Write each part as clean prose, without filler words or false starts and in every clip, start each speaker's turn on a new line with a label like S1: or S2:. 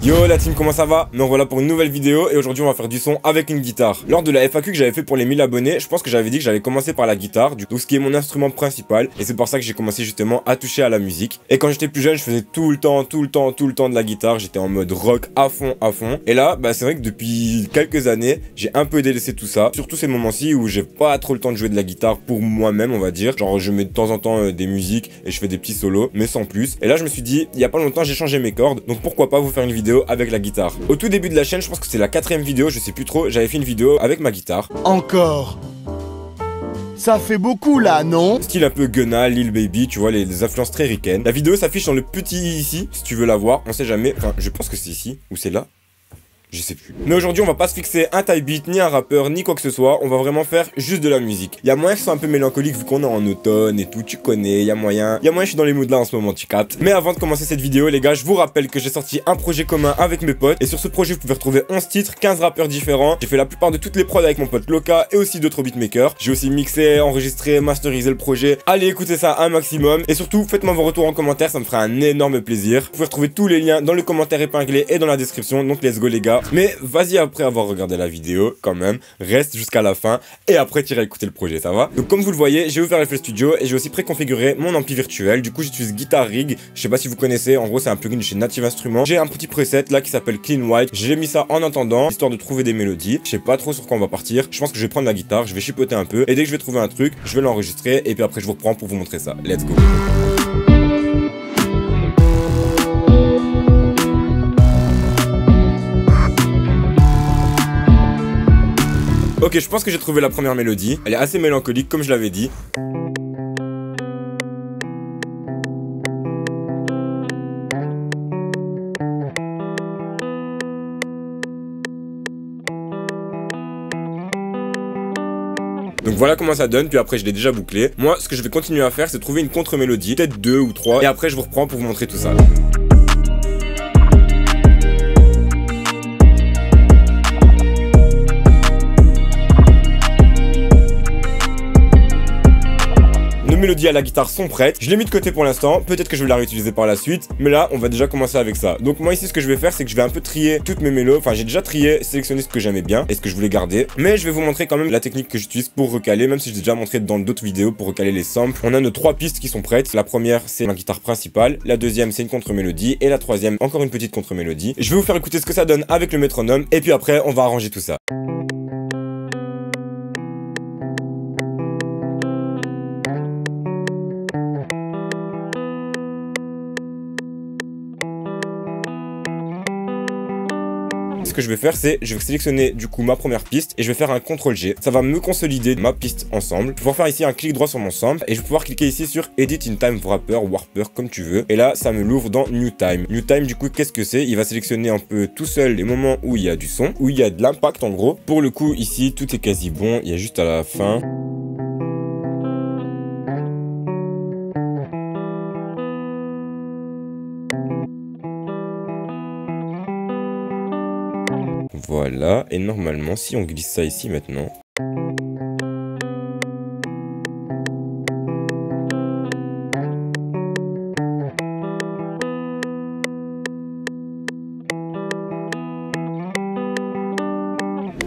S1: Yo la team, comment ça va? Me revoilà pour une nouvelle vidéo et aujourd'hui on va faire du son avec une guitare. Lors de la FAQ que j'avais fait pour les 1000 abonnés, je pense que j'avais dit que j'allais commencer par la guitare, du coup ce qui est mon instrument principal, et c'est pour ça que j'ai commencé justement à toucher à la musique. Et quand j'étais plus jeune, je faisais tout le temps de la guitare, j'étais en mode rock à fond. Et là, bah c'est vrai que depuis quelques années, j'ai un peu délaissé tout ça, surtout ces moments-ci où j'ai pas trop le temps de jouer de la guitare pour moi-même, on va dire. Genre je mets de temps en temps des musiques et je fais des petits solos, mais sans plus. Et là je me suis dit, il y a pas longtemps j'ai changé mes cordes, donc pourquoi pas vous faire une vidéo avec la guitare. Au tout début de la chaîne, je pense que c'est la 4ème vidéo, je sais plus trop, j'avais fait une vidéo avec ma guitare.
S2: Encore. Ça fait beaucoup là, non?
S1: Style un peu Gunna, Lil Baby, tu vois, les influences très ricaines. La vidéo s'affiche dans le petit ici, si tu veux la voir, on sait jamais. Enfin, je pense que c'est ici, ou c'est là. Je sais plus. Mais aujourd'hui, on va pas se fixer un type beat, ni un rappeur, ni quoi que ce soit. On va vraiment faire juste de la musique. Il y a moyen que ce soit un peu mélancolique vu qu'on est en automne et tout, tu connais. Il y a moyen, je suis dans les moods là en ce moment, tu captes. Mais avant de commencer cette vidéo, les gars, je vous rappelle que j'ai sorti un projet commun avec mes potes. Et sur ce projet, vous pouvez retrouver 11 titres, 15 rappeurs différents. J'ai fait la plupart de toutes les prods avec mon pote Loka et aussi d'autres beatmakers. J'ai aussi mixé, enregistré, masterisé le projet. Allez écoutez ça un maximum. Et surtout, faites-moi vos retours en commentaire, ça me fera un énorme plaisir. Vous pouvez retrouver tous les liens dans le commentaire épinglé et dans la description. Donc let's go les gars. Mais vas-y, après avoir regardé la vidéo, quand même, reste jusqu'à la fin et après tu iras écouter le projet, ça va? Donc comme vous le voyez, j'ai ouvert FL Studio et j'ai aussi préconfiguré mon ampli virtuel. Du coup j'utilise Guitar Rig, je sais pas si vous connaissez, en gros c'est un plugin de chez Native Instruments. J'ai un petit preset là qui s'appelle Clean White, j'ai mis ça en attendant, histoire de trouver des mélodies. Je sais pas trop sur quoi on va partir, je pense que je vais prendre la guitare, je vais chipoter un peu et dès que je vais trouver un truc, je vais l'enregistrer et puis après je vous reprends pour vous montrer ça. Let's go! Ok, je pense que j'ai trouvé la première mélodie. Elle est assez mélancolique, comme je l'avais dit. Donc voilà comment ça donne, puis après je l'ai déjà bouclé. Moi, ce que je vais continuer à faire, c'est trouver une contre-mélodie, peut-être 2 ou 3, et après je vous reprends pour vous montrer tout ça. Nos mélodies à la guitare sont prêtes, je l'ai mis de côté pour l'instant, peut-être que je vais la réutiliser par la suite, mais là on va déjà commencer avec ça. Donc moi ici ce que je vais faire c'est que je vais un peu trier toutes mes mélos, enfin j'ai déjà trié, sélectionné ce que j'aimais bien et ce que je voulais garder, mais je vais vous montrer quand même la technique que j'utilise pour recaler, même si je l'ai déjà montré dans d'autres vidéos pour recaler les samples. On a nos 3 pistes qui sont prêtes, la première c'est ma guitare principale, la deuxième c'est une contre-mélodie et la troisième encore une petite contre-mélodie. Je vais vous faire écouter ce que ça donne avec le métronome et puis après on va arranger tout ça. Ce que je vais faire c'est, je vais sélectionner du coup ma première piste et je vais faire un CTRL G. Ça va me consolider ma piste ensemble. Je vais pouvoir faire ici un clic droit sur mon sample et je vais pouvoir cliquer ici sur Edit in Time Wrapper, Warper comme tu veux. Et là ça me l'ouvre dans New Time. New Time du coup qu'est-ce que c'est? Il va sélectionner un peu tout seul les moments où il y a du son, où il y a de l'impact en gros. Pour le coup ici tout est quasi bon, il y a juste à la fin. Voilà, et normalement, si on glisse ça ici maintenant...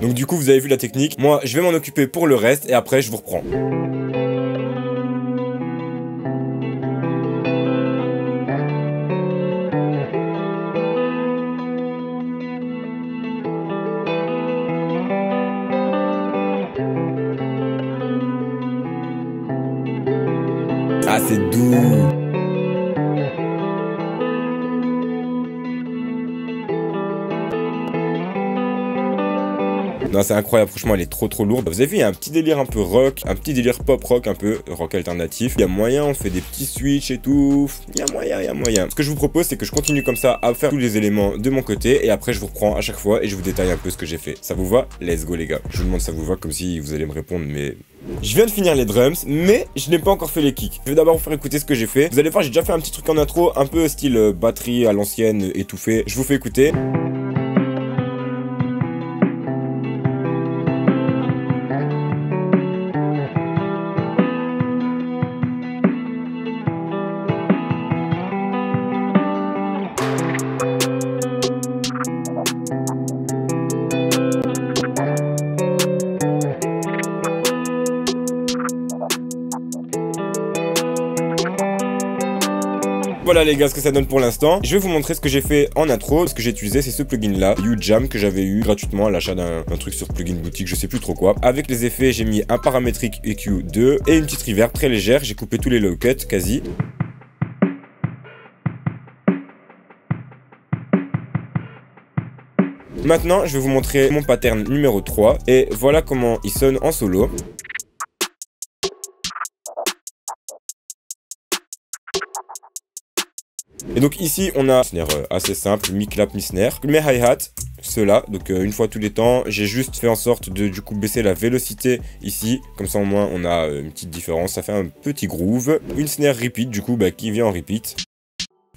S1: Donc du coup, vous avez vu la technique. Moi, je vais m'en occuper pour le reste et après, je vous reprends. Ah, c'est doux. Non, c'est incroyable, franchement, elle est trop lourde. Vous avez vu, il y a un petit délire un peu rock, un petit délire pop rock, un peu rock alternatif. Il y a moyen, on fait des petits switches et tout. Il y a moyen. Ce que je vous propose, c'est que je continue comme ça à faire tous les éléments de mon côté et après je vous reprends à chaque fois et je vous détaille un peu ce que j'ai fait. Ça vous va? Let's go les gars. Je vous demande ça vous va comme si vous allez me répondre, mais... Je viens de finir les drums, mais je n'ai pas encore fait les kicks. Je vais d'abord vous faire écouter ce que j'ai fait. Vous allez voir, j'ai déjà fait un petit truc en intro, un peu style batterie à l'ancienne, étouffée. Je vous fais écouter. Voilà les gars ce que ça donne pour l'instant. Je vais vous montrer ce que j'ai fait en intro. Ce que j'ai utilisé c'est ce plugin là, UJam, que j'avais eu gratuitement à l'achat d'un truc sur plugin boutique, je sais plus trop quoi. Avec les effets j'ai mis un paramétrique EQ2 et une petite reverb très légère. J'ai coupé tous les low cuts quasi. Maintenant je vais vous montrer mon pattern numéro 3 et voilà comment il sonne en solo. Et donc ici on a un snare assez simple, mi-clap, mi-snare. Mes hi-hat, ceux-là, donc une fois tous les temps, j'ai juste fait en sorte de du coup baisser la vélocité ici, comme ça au moins on a une petite différence, ça fait un petit groove. Une snare repeat du coup qui vient en repeat,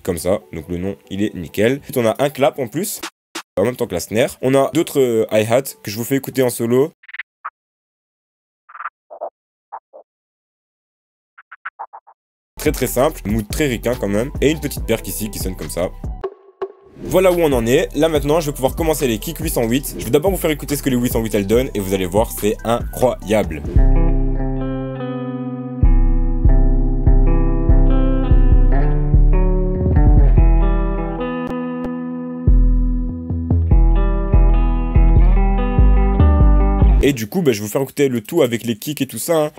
S1: comme ça, donc le nom il est nickel. Ensuite on a un clap en plus, en même temps que la snare. On a d'autres hi-hat que je vous fais écouter en solo. Très simple, mood très ricain quand même. Et une petite perque ici qui sonne comme ça. Voilà où on en est. Là maintenant je vais pouvoir commencer les kicks 808. Je vais d'abord vous faire écouter ce que les 808 elles donnent. Et vous allez voir, c'est incroyable. Et du coup je vais vous faire écouter le tout avec les kicks et tout ça hein.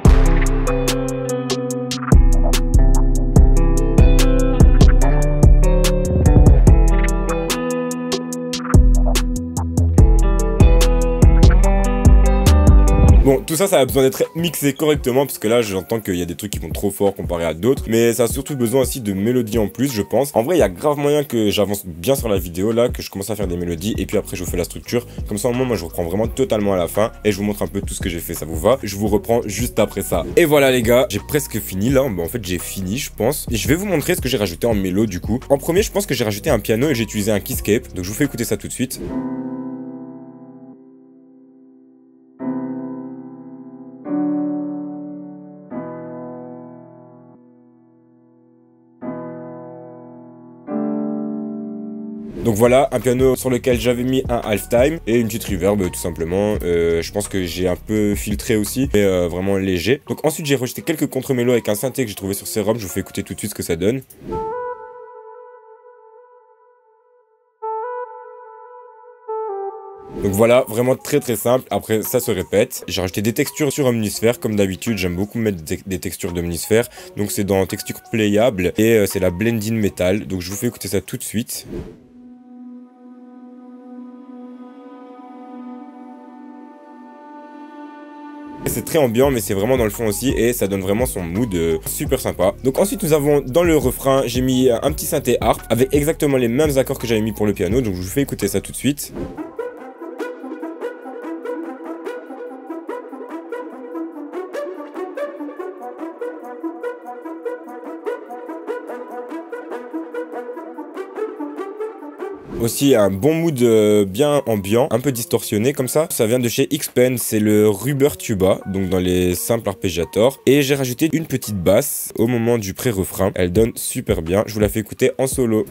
S1: Bon, tout ça, ça a besoin d'être mixé correctement, parce que là, j'entends qu'il y a des trucs qui vont trop fort comparé à d'autres, mais ça a surtout besoin aussi de mélodies en plus, je pense. En vrai, il y a grave moyen que j'avance bien sur la vidéo, là, que je commence à faire des mélodies, et puis après, je vous fais la structure. Comme ça, au moins, moi, je reprends vraiment totalement à la fin, et je vous montre un peu tout ce que j'ai fait, ça vous va? Je vous reprends juste après ça. Et voilà, les gars, j'ai presque fini, là. Bon, en fait, j'ai fini, je pense. Et je vais vous montrer ce que j'ai rajouté en mélo, du coup. En premier, je pense que j'ai rajouté un piano, et j'ai utilisé un keyscape, donc je vous fais écouter ça tout de suite. Donc voilà, un piano sur lequel j'avais mis un halftime et une petite reverb tout simplement. Je pense que j'ai un peu filtré aussi, mais vraiment léger. Donc ensuite j'ai rejeté quelques contre-mélos avec un synthé que j'ai trouvé sur Serum. Je vous fais écouter tout de suite ce que ça donne. Donc voilà, vraiment très simple. Après ça se répète. J'ai rajouté des textures sur Omnisphere comme d'habitude. J'aime beaucoup mettre des textures d'Omnisphere. Donc c'est dans texture playable et c'est la Blending Metal. Donc je vous fais écouter ça tout de suite. C'est très ambiant mais c'est vraiment dans le fond aussi et ça donne vraiment son mood super sympa. Donc ensuite nous avons dans le refrain, j'ai mis un petit synthé harp avec exactement les mêmes accords que j'avais mis pour le piano. Donc je vous fais écouter ça tout de suite. Aussi un bon mood bien ambiant, un peu distorsionné comme ça. Ça vient de chez Xpen, c'est le Rubber Tuba, donc dans les simples arpégiators. Et j'ai rajouté une petite basse au moment du pré-refrain. Elle donne super bien, je vous la fais écouter en solo.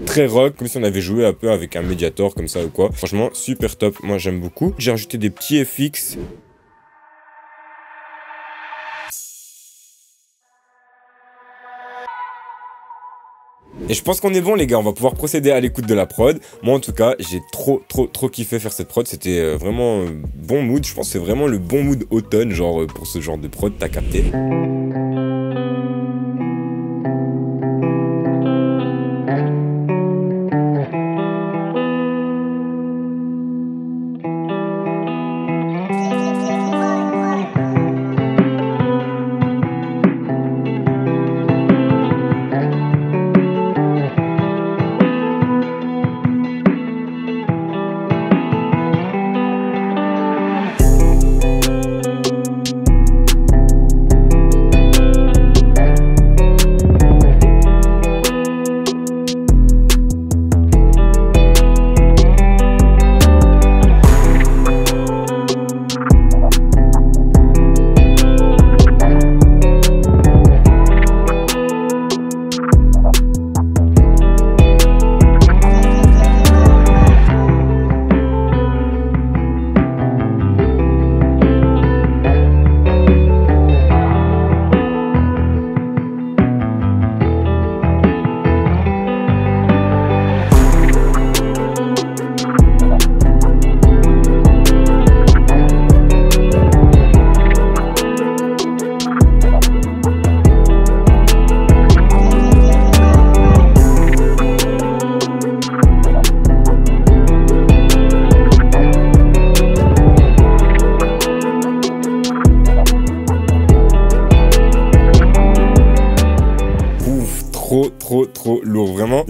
S1: Très rock, comme si on avait joué un peu avec un médiator comme ça ou quoi. Franchement, super top, moi j'aime beaucoup. J'ai rajouté des petits FX. Et je pense qu'on est bon les gars, on va pouvoir procéder à l'écoute de la prod. Moi en tout cas, j'ai trop kiffé faire cette prod. C'était vraiment bon mood, je pense que c'est vraiment le bon mood automne, genre pour ce genre de prod, t'as capté.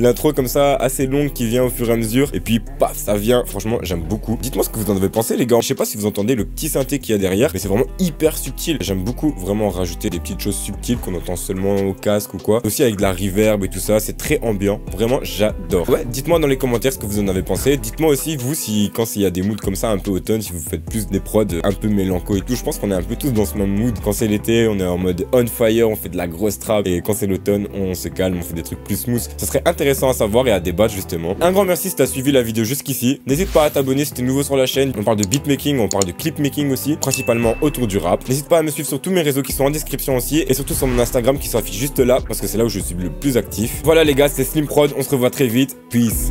S1: l'intro comme ça, assez longue qui vient au fur et à mesure. Et puis, paf, ça vient. Franchement, j'aime beaucoup. Dites-moi ce que vous en avez pensé, les gars. Je sais pas si vous entendez le petit synthé qu'il y a derrière, mais c'est vraiment hyper subtil. J'aime beaucoup vraiment rajouter des petites choses subtiles qu'on entend seulement au casque ou quoi. Aussi avec de la reverb et tout ça, c'est très ambiant. Vraiment, j'adore. Ouais, dites-moi dans les commentaires ce que vous en avez pensé. Dites-moi aussi, vous, si quand il y a des moods comme ça, un peu automne, si vous faites plus des prods un peu mélanco et tout. Je pense qu'on est un peu tous dans ce même mood. Quand c'est l'été, on est en mode on fire, on fait de la grosse trap. Et quand c'est l'automne, on se calme, on fait des trucs plus smooth. Ça serait intéressant à savoir et à débattre justement. Un grand merci si t'as suivi la vidéo jusqu'ici. N'hésite pas à t'abonner si t'es nouveau sur la chaîne. On parle de beatmaking, on parle de clipmaking aussi, principalement autour du rap. N'hésite pas à me suivre sur tous mes réseaux qui sont en description aussi et surtout sur mon Instagram qui s'affiche juste là parce que c'est là où je suis le plus actif. Voilà les gars, c'est Slim Prod, on se revoit très vite. Peace.